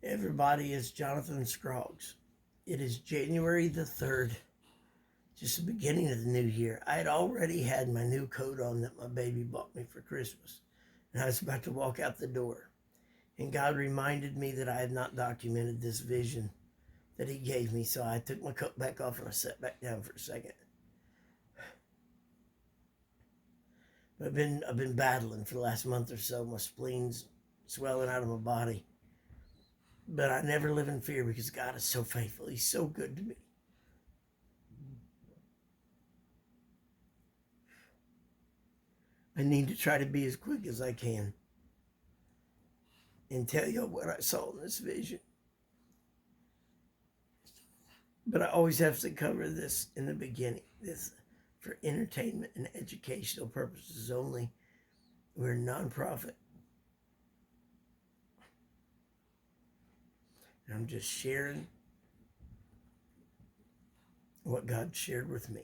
Everybody, is Jonathan Scroggs. It is January the 3rd, just the beginning of the new year. I had already had my new coat on that my baby bought me for Christmas, and I was about to walk out the door. And God reminded me that I had not documented this vision that He gave me, so I took my coat back off and I sat back down for a second. But I've been battling for the last month or so. My spleen's swelling out of my body. But I never live in fear because God is so faithful. He's so good to me. I need to try to be as quick as I can and tell you what I saw in this vision. But I always have to cover this in the beginning. This for entertainment and educational purposes only. We're a nonprofit. And I'm just sharing what God shared with me.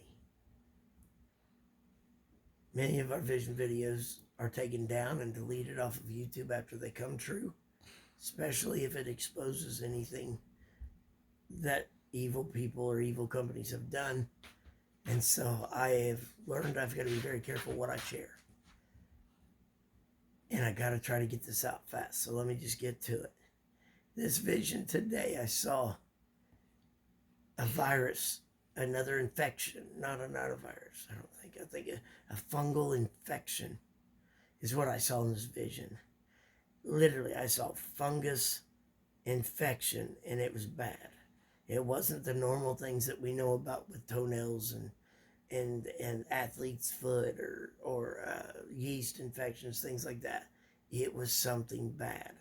Many of our vision videos are taken down and deleted off of YouTube after they come true, especially if it exposes anything that evil people or evil companies have done. And so I have learned I've got to be very careful what I share. And I got to try to get this out fast. So let me just get to it. This vision today, I saw a virus, another infection, not a virus, I don't think. I think a fungal infection is what I saw in this vision. Literally, I saw fungus infection, and it was bad. It wasn't the normal things that we know about with toenails and athlete's foot or yeast infections, things like that. It was something bad.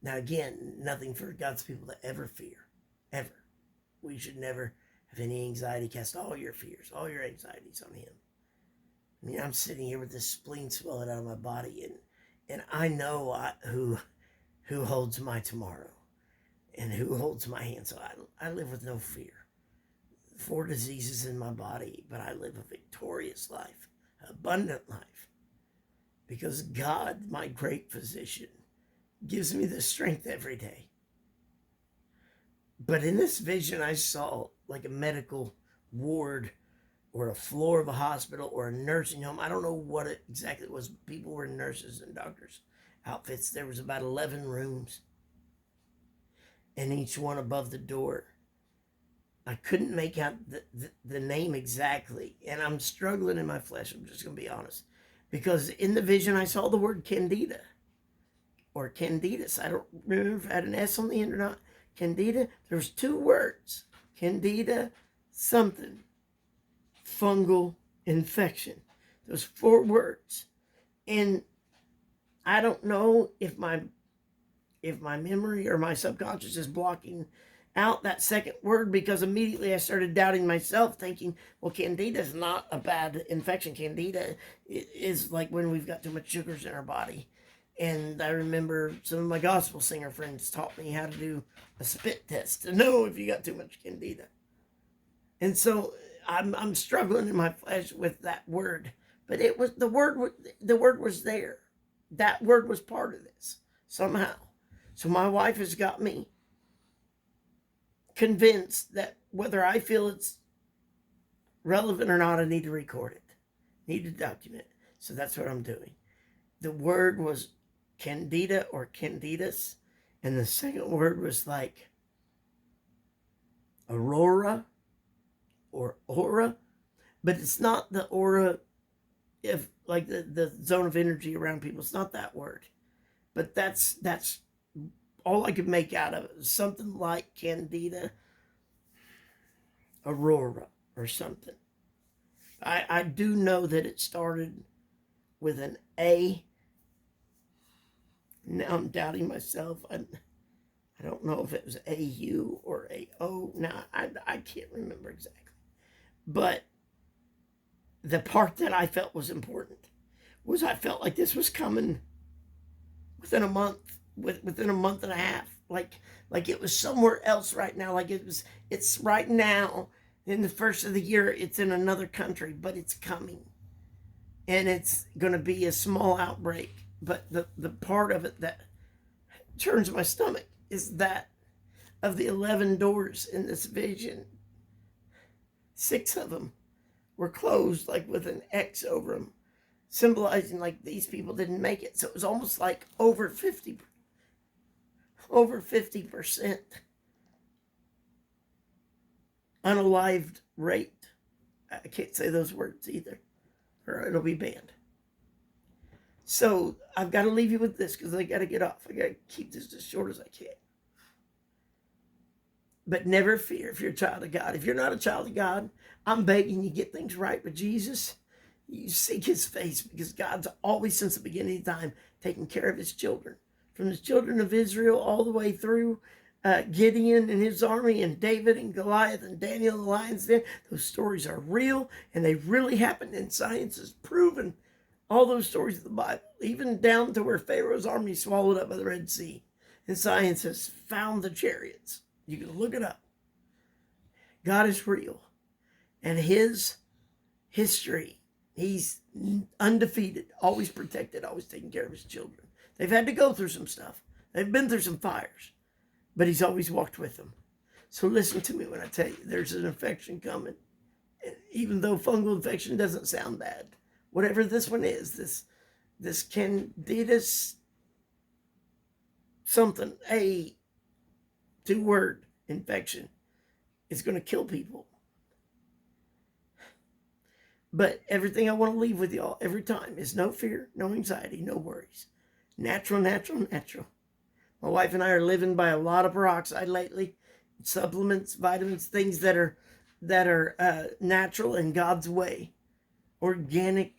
Now, again, nothing for God's people to ever fear, ever. We should never have any anxiety. Cast all your fears, all your anxieties on Him. I mean, I'm sitting here with this spleen swelling out of my body, and I know who holds my tomorrow and who holds my hand. So I live with no fear. 4 diseases in my body, but I live a victorious life, abundant life, because God, my great physician, gives me the strength every day. But in this vision, I saw like a medical ward or a floor of a hospital or a nursing home. I don't know what it exactly was. People were in nurses and doctors' outfits. There was about 11 rooms, and each one above the door. I couldn't make out the name exactly, and I'm struggling in my flesh. I'm just going to be honest. Because in the vision, I saw the word Candida or Candidas. I don't remember if it had an S on the end or not. Candida, there's 2 words. Candida something. Fungal infection. Those 4 words. And I don't know if my memory or my subconscious is blocking out that second word, because immediately I started doubting myself, thinking, well, Candida is not a bad infection. Candida is like when we've got too much sugars in our body. And I remember some of my gospel singer friends taught me how to do a spit test to know if you got too much Candida. And so I'm struggling in my flesh with that word. But it was the word was there. That word was part of this somehow. So my wife has got me convinced that whether I feel it's relevant or not, I need to record it, need to document it. So that's what I'm doing. The word was Candida or Candidas, and the second word was like aurora or aura, but it's not the aura, if like the zone of energy around people. It's not that word, but that's all I could make out of it. Something like Candida aurora or something. I do know that it started with an A. Now I'm doubting myself. I don't know if it was A-U or A-O. Now, I can't remember exactly. But the part that I felt was important was I felt like this was coming within a month, within a month and a half. Like it was somewhere else right now. Like it's right now in the first of the year. It's in another country, but it's coming. And it's going to be a small outbreak. But the part of it that turns my stomach is that of the 11 doors in this vision. 6 of them were closed, like with an X over them, symbolizing like these people didn't make it. So it was almost like over 50% unalived rate. I can't say those words either, or it'll be banned. So I've got to leave you with this because I got to get off. I got to keep this as short as I can. But never fear if you're a child of God. If you're not a child of God, I'm begging you get things right with Jesus. You seek his face, because God's always, since the beginning of time, taken care of his children. From the children of Israel all the way through Gideon and his army, and David and Goliath and Daniel and the lion's den. Those stories are real, and they really happened, and science has proven all those stories of the Bible, even down to where Pharaoh's army swallowed up by the Red Sea. And science has found the chariots. You can look it up. God is real. And his history, he's undefeated, always protected, always taking care of his children. They've had to go through some stuff. They've been through some fires. But he's always walked with them. So listen to me when I tell you there's an infection coming. Even though fungal infection doesn't sound bad. Whatever this one is, this Candidus something, a 2-word infection, is going to kill people. But everything I want to leave with y'all every time is no fear, no anxiety, no worries. Natural, natural, natural. My wife and I are living by a lot of peroxide lately. Supplements, vitamins, things that are natural in God's way. Organic.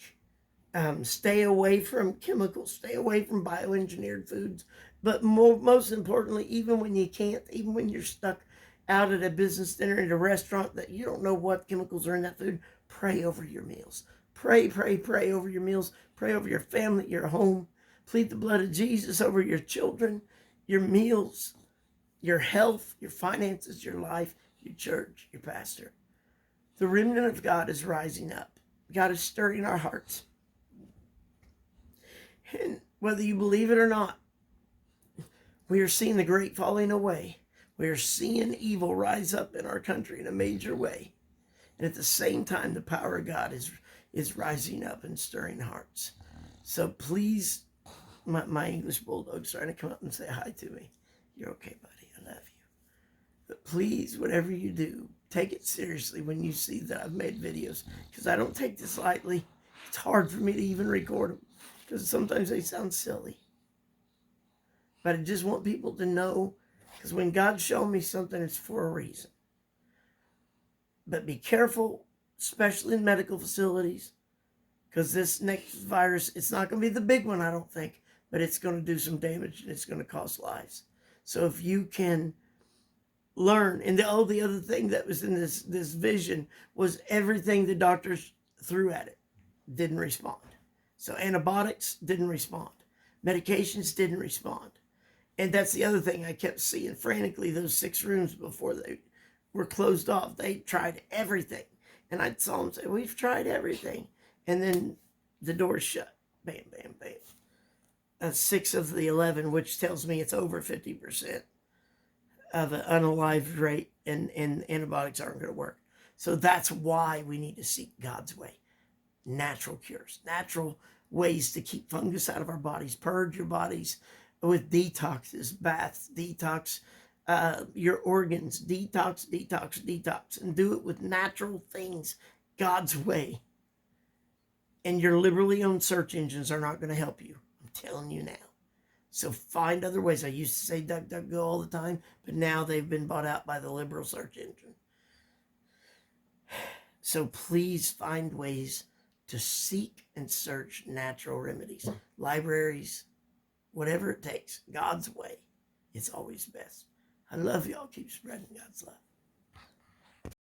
Stay away from chemicals. Stay away from bioengineered foods. But most importantly, even when you can't, even when you're stuck out at a business dinner at a restaurant that you don't know what chemicals are in that food, pray over your meals. Pray, pray, pray over your meals. Pray over your family, your home. Plead the blood of Jesus over your children, your meals, your health, your finances, your life, your church, your pastor. The remnant of God is rising up. God is stirring our hearts. And whether you believe it or not, we are seeing the great falling away. We are seeing evil rise up in our country in a major way. And at the same time, the power of God is rising up and stirring hearts. So please, my English bulldog's trying to come up and say hi to me. You're okay, buddy. I love you. But please, whatever you do, take it seriously when you see that I've made videos. Because I don't take this lightly. It's hard for me to even record them. Because sometimes they sound silly. But I just want people to know, because when God showed me something, it's for a reason. But be careful, especially in medical facilities, because this next virus, it's not going to be the big one, I don't think, but it's going to do some damage and it's going to cost lives. So if you can learn, and the other thing that was in this vision was everything the doctors threw at it didn't respond. So antibiotics didn't respond. Medications didn't respond. And that's the other thing I kept seeing frantically, those 6 rooms before they were closed off. They tried everything. And I saw them say, we've tried everything. And then the doors shut. Bam, bam, bam. That's 6 of the 11, which tells me it's over 50% of an unalive rate, and antibiotics aren't going to work. So that's why we need to seek God's way. Natural cures, natural ways to keep fungus out of our bodies, purge your bodies with detoxes, baths, detox your organs, detox, detox, detox, and do it with natural things, God's way. And your liberally owned search engines are not going to help you. I'm telling you now. So find other ways. I used to say DuckDuckGo all the time, but now they've been bought out by the liberal search engine. So please find ways to seek and search natural remedies, libraries, whatever it takes. God's way. It's always best. I love y'all. Keep spreading God's love.